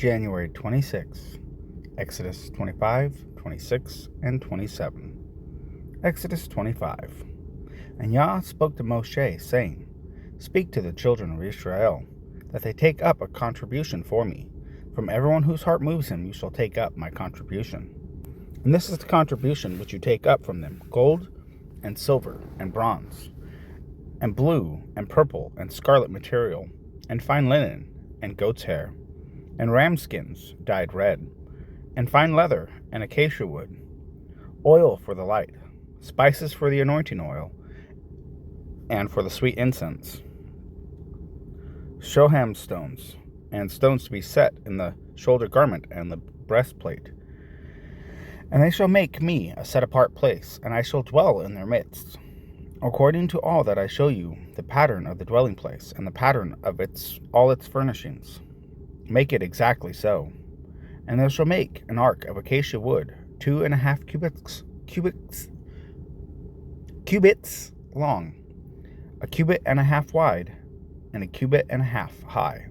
January 26, Exodus 25, 26, and 27. Exodus 25. And Yah spoke to Moshe, saying, Speak to the children of Israel, that they take up a contribution for me. From everyone whose heart moves him, you shall take up my contribution. And this is the contribution which you take up from them: gold, and silver, and bronze, and blue, and purple, and scarlet material, and fine linen, and goat's hair, and ram skins dyed red, and fine leather, and acacia wood, oil for the light, spices for the anointing oil, and for the sweet incense, shoham stones, and stones to be set in the shoulder garment and the breastplate. And they shall make me a set-apart place, and I shall dwell in their midst, according to all that I show you, the pattern of the dwelling place, and the pattern of all its furnishings. Make it exactly so. And they shall make an ark of acacia wood, 2.5 cubits long, 1.5 cubits wide, and 1.5 cubits high.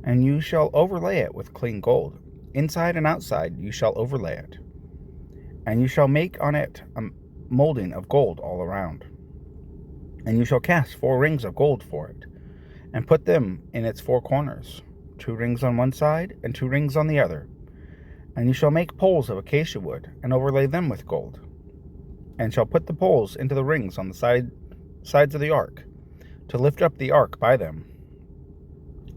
And you shall overlay it with clean gold. Inside and outside you shall overlay it. And you shall make on it a molding of gold all around. And you shall cast 4 rings of gold for it, and put them in its 4 corners, 2 rings on one side, and 2 rings on the other. And you shall make poles of acacia wood, and overlay them with gold. And shall put the poles into the rings on the sides of the ark, to lift up the ark by them.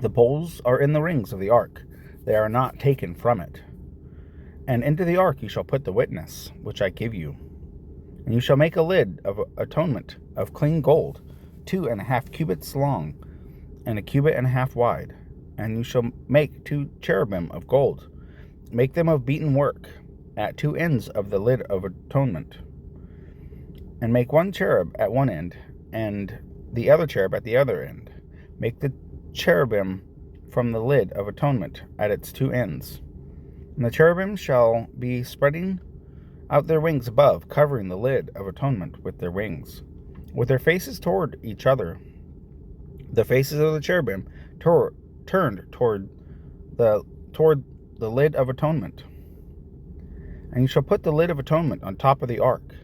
The poles are in the rings of the ark, they are not taken from it. And into the ark you shall put the witness, which I give you. And you shall make a lid of atonement of clean gold, 2.5 cubits long, and 1.5 cubits wide. And you shall make 2 cherubim of gold. Make them of beaten work, at 2 ends of the lid of atonement. And make 1 cherub at one end, and the other cherub at the other end. Make the cherubim from the lid of atonement at its 2 ends. And the cherubim shall be spreading out their wings above, covering the lid of atonement with their wings, with their faces toward each other. The faces of the cherubim turned toward the lid of atonement. And you shall put the lid of atonement on top of the ark,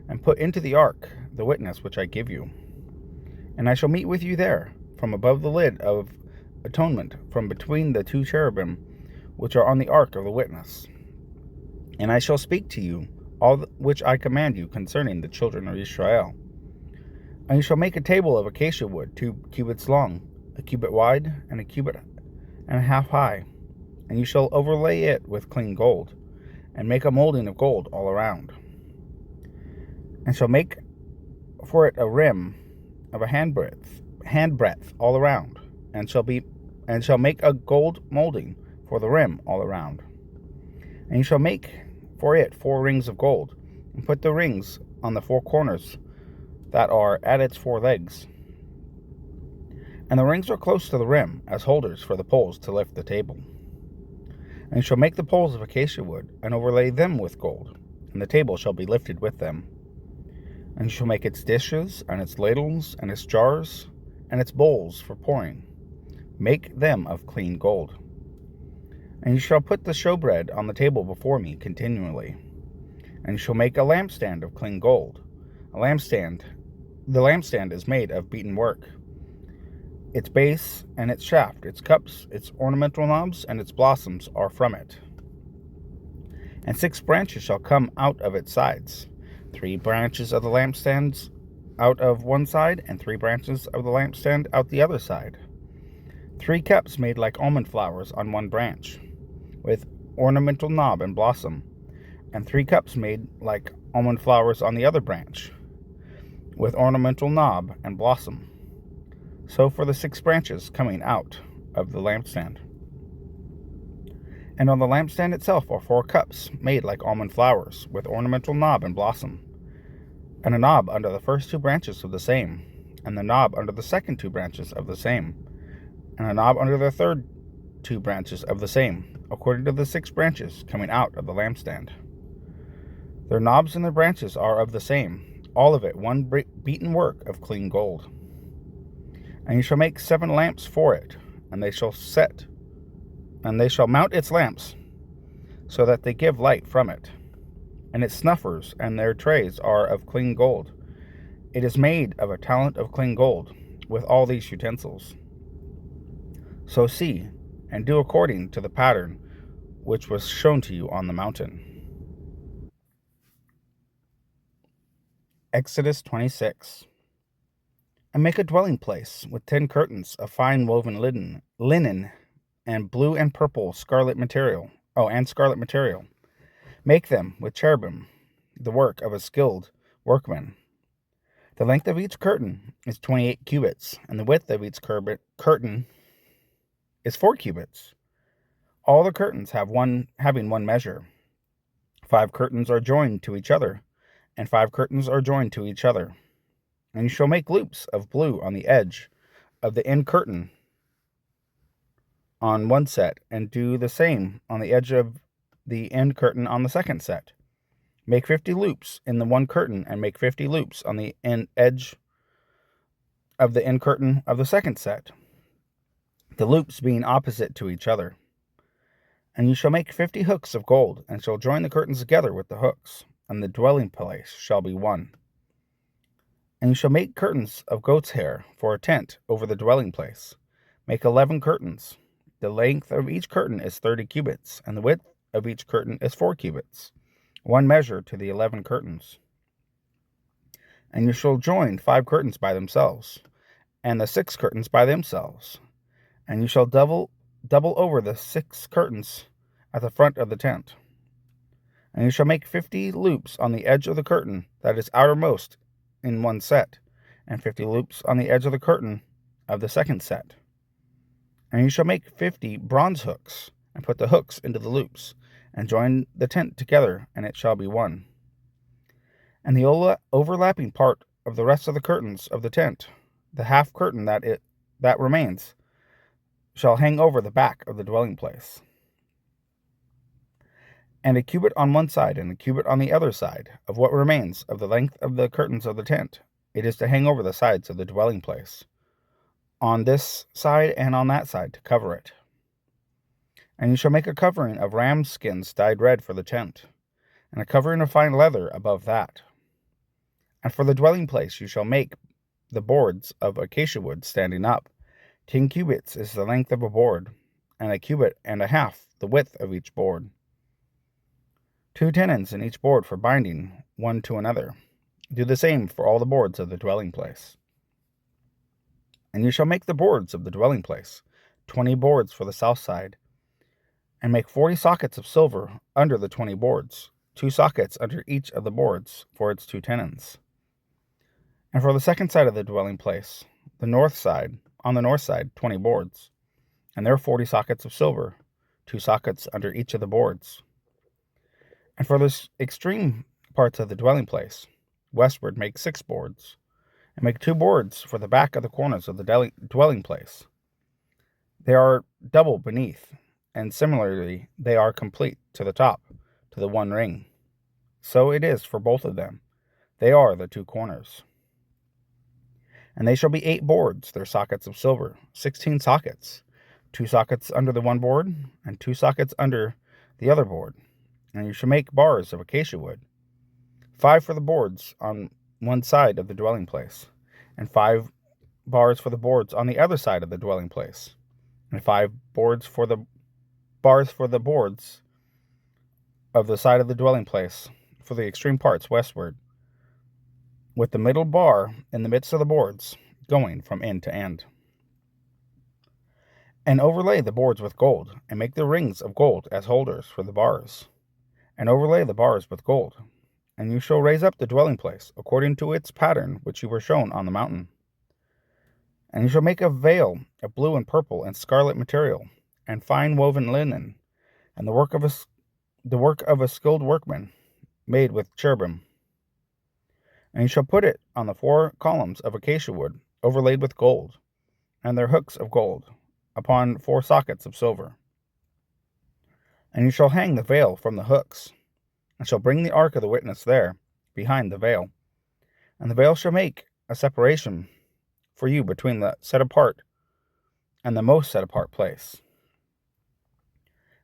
and put into the ark the witness which I give you. And I shall meet with you there, from above the lid of atonement, from between the 2 cherubim which are on the ark of the witness. And I shall speak to you all which I command you concerning the children of Israel. And you shall make a table of acacia wood, 2 cubits long, 1 cubit wide, and 1.5 cubits high. And you shall overlay it with clean gold, and make a molding of gold all around. And shall make for it a rim of a handbreadth all around, and shall make a gold molding for the rim all around. And you shall make for it 4 rings of gold, and put the rings on the 4 corners that are at its 4 legs. And the rings are close to the rim, as holders for the poles to lift the table. And you shall make the poles of acacia wood, and overlay them with gold, and the table shall be lifted with them. And you shall make its dishes, and its ladles, and its jars, and its bowls for pouring. Make them of clean gold. And you shall put the showbread on the table before me continually. And you shall make a lampstand of clean gold. The lampstand is made of beaten work. Its base and its shaft, its cups, its ornamental knobs, and its blossoms are from it. And 6 branches shall come out of its sides, 3 branches of the lampstands out of one side, and 3 branches of the lampstand out the other side. 3 cups made like almond flowers on one branch, with ornamental knob and blossom, and 3 cups made like almond flowers on the other branch, with ornamental knob and blossom. So for the 6 branches coming out of the lampstand. And on the lampstand itself are 4 cups made like almond flowers, with ornamental knob and blossom, and a knob under the first 2 branches of the same, and the knob under the second 2 branches of the same, and a knob under the third 2 branches of the same, according to the 6 branches coming out of the lampstand. Their knobs and their branches are of the same, all of it one beaten work of clean gold. And you shall make 7 lamps for it, and they shall set and they shall mount its lamps, so that they give light from it. And its snuffers and their trays are of clean gold. It is made of a talent of clean gold, with all these utensils. So see, and do according to the pattern which was shown to you on the mountain. Exodus 26. And make a dwelling place with 10 curtains of fine woven linen and blue and purple scarlet material. And scarlet material. Make them with cherubim, the work of a skilled workman. The length of each curtain is 28 cubits, and the width of each curtain is 4 cubits. All the curtains having one measure. 5 curtains are joined to each other, and 5 curtains are joined to each other. And you shall make loops of blue on the edge of the end curtain on one set, and do the same on the edge of the end curtain on the second set. Make 50 loops in the one curtain, and make 50 loops on the edge of the end curtain of the second set, the loops being opposite to each other. And you shall make 50 hooks of gold, and shall join the curtains together with the hooks, and the dwelling place shall be one. And you shall make curtains of goat's hair for a tent over the dwelling place. Make 11 curtains. The length of each curtain is 30 cubits, and the width of each curtain is 4 cubits, one measure to the 11 curtains. And you shall join 5 curtains by themselves, and the 6 curtains by themselves. And you shall double over the 6 curtains at the front of the tent. And you shall make 50 loops on the edge of the curtain that is outermost in one set, and 50 loops on the edge of the curtain of the second set. And you shall make 50 bronze hooks, and put the hooks into the loops, and join the tent together, and it shall be one. And the overlapping part of the rest of the curtains of the tent, the half curtain that remains, shall hang over the back of the dwelling place. And a cubit on one side and a cubit on the other side of what remains of the length of the curtains of the tent, it is to hang over the sides of the dwelling place, on this side and on that side, to cover it. And you shall make a covering of ram skins dyed red for the tent, and a covering of fine leather above that. And for the dwelling place you shall make the boards of acacia wood standing up. 10 cubits is the length of a board, and a cubit and a half the width of each board. 2 tenons in each board for binding one to another. Do the same for all the boards of the dwelling place. And you shall make the boards of the dwelling place, 20 boards for the south side, and make 40 sockets of silver under the 20 boards, 2 sockets under each of the boards for its 2 tenons. And for the second side of the dwelling place, on the north side, 20 boards, and there are 40 sockets of silver, 2 sockets under each of the boards. And for the extreme parts of the dwelling place, westward, make 6 boards, and make 2 boards for the back of the corners of the dwelling place. They are double beneath, and similarly they are complete to the top, to the one ring. So it is for both of them. They are the 2 corners. And they shall be 8 boards, their sockets of silver, 16 sockets, 2 sockets under the one board, and 2 sockets under the other board. And you shall make bars of acacia wood, 5 for the boards on one side of the dwelling place, and 5 bars for the boards on the other side of the dwelling place, and 5 bars for the boards of the side of the dwelling place for the extreme parts westward, with the middle bar in the midst of the boards, going from end to end. And overlay the boards with gold, and make the rings of gold as holders for the bars, and overlay the bars with gold. And you shall raise up the dwelling place according to its pattern which you were shown on the mountain. And you shall make a veil of blue and purple and scarlet material, and fine woven linen, and the work of a skilled workman, made with cherubim. And you shall put it on the 4 columns of acacia wood, overlaid with gold, and their hooks of gold, upon 4 sockets of silver. And you shall hang the veil from the hooks, and shall bring the ark of the witness there, behind the veil. And the veil shall make a separation for you between the set apart and the most set apart place.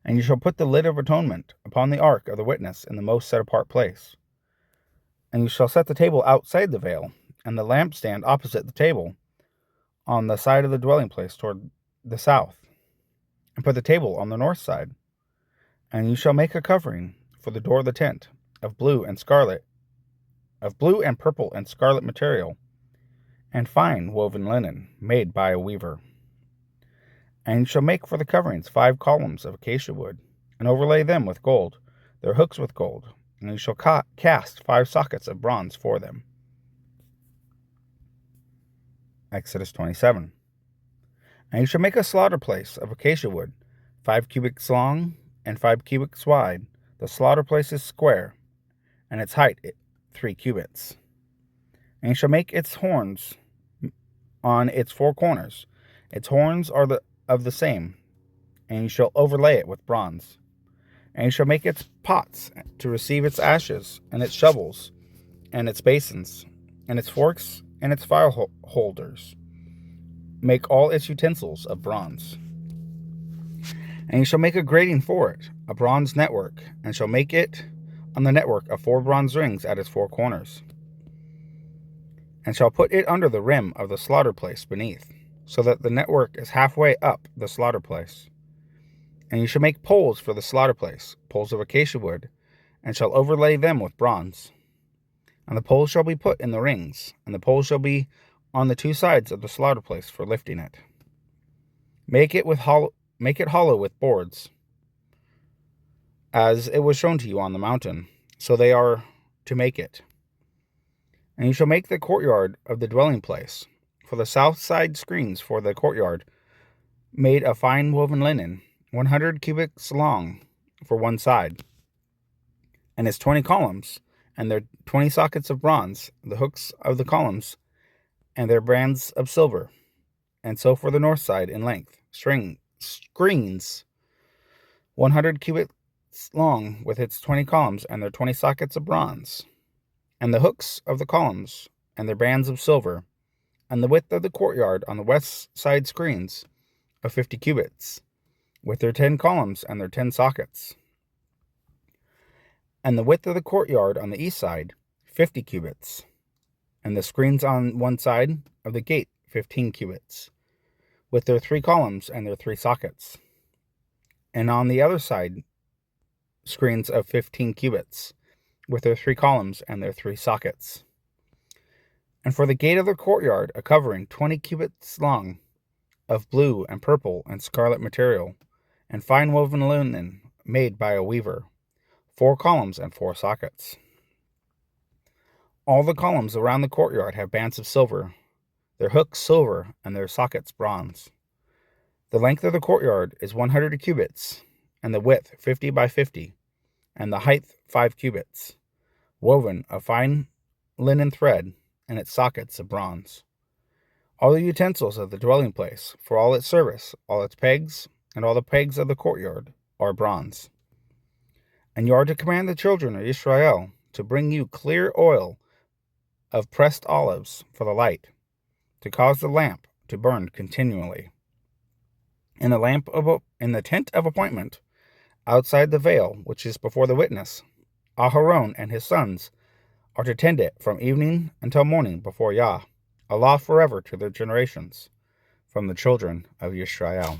And you shall put the lid of atonement upon the ark of the witness in the most set apart place. And you shall set the table outside the veil, and the lampstand opposite the table, on the side of the dwelling place toward the south, and put the table on the north side. And you shall make a covering for the door of the tent of blue and purple and scarlet material, and fine woven linen made by a weaver. And you shall make for the coverings 5 columns of acacia wood, and overlay them with gold, their hooks with gold, and you shall cast 5 sockets of bronze for them. Exodus 27. And you shall make a slaughter place of acacia wood, 5 cubits long and 5 cubits wide. The slaughter place is square, and its height 3 cubits. And you shall make its horns on its 4 corners. Its horns are of the same, and you shall overlay it with bronze. And you shall make its pots to receive its ashes, and its shovels, and its basins, and its forks, and its fire holders. Make all its utensils of bronze. And you shall make a grating for it, a bronze network, and shall make it on the network of 4 bronze rings at its 4 corners. And shall put it under the rim of the slaughter place beneath, so that the network is halfway up the slaughter place. And you shall make poles for the slaughter place, poles of acacia wood, and shall overlay them with bronze. And the poles shall be put in the rings, and the poles shall be on the 2 sides of the slaughter place for lifting it. Make it hollow with boards, as it was shown to you on the mountain, so they are to make it. And you shall make the courtyard of the dwelling place, for the south side screens for the courtyard, made of fine woven linen, 100 cubits long for one side, and its 20 columns, and their 20 sockets of bronze, the hooks of the columns, and their bands of silver. And so for the north side in length, screens 100 cubits long with its 20 columns, and their 20 sockets of bronze, and the hooks of the columns, and their bands of silver, and the width of the courtyard on the west side screens of 50 cubits, with their 10 columns and their 10 sockets. And the width of the courtyard on the east side, 50 cubits, and the screens on one side of the gate, 15 cubits, with their 3 columns and their 3 sockets. And on the other side, screens of 15 cubits, with their 3 columns and their 3 sockets. And for the gate of the courtyard, a covering 20 cubits long, of blue and purple and scarlet material, and fine woven linen made by a weaver, 4 columns and 4 sockets. All the columns around the courtyard have bands of silver, their hooks silver, and their sockets bronze. The length of the courtyard is 100 cubits, and the width 50 by 50, and the height 5 cubits, woven of fine linen thread, and its sockets of bronze. All the utensils of the dwelling place, for all its service, all its pegs, and all the pegs of the courtyard, are bronze. And you are to command the children of Israel to bring you clear oil of pressed olives for the light, to cause the lamp to burn continually. In the tent of appointment, outside the veil which is before the witness, Aharon and his sons are to tend it from evening until morning before Yah, a law forever to their generations, from the children of Israel.